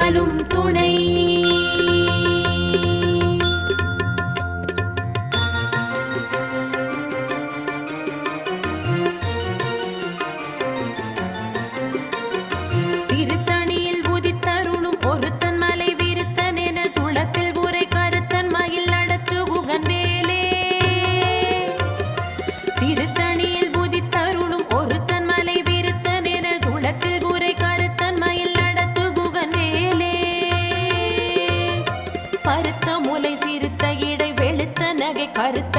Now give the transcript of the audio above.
துணை. திருத்தணியில் உதித்தருளும் ஒருத்தன் மலை விருத்தன் என துளத்தில் உரை கருத்தன் மயில் நடத்து குகன் வேலே. திருத்தணியில் உதித்தருளும் ஒருத்தன் மலை விருத்தன் என துளத்தில் உரை கருத்தன் மயில் நடத்து குகன் வேலே. பருத்த முலை சிறுத்த இடை வெளுத்த நகை கருத்த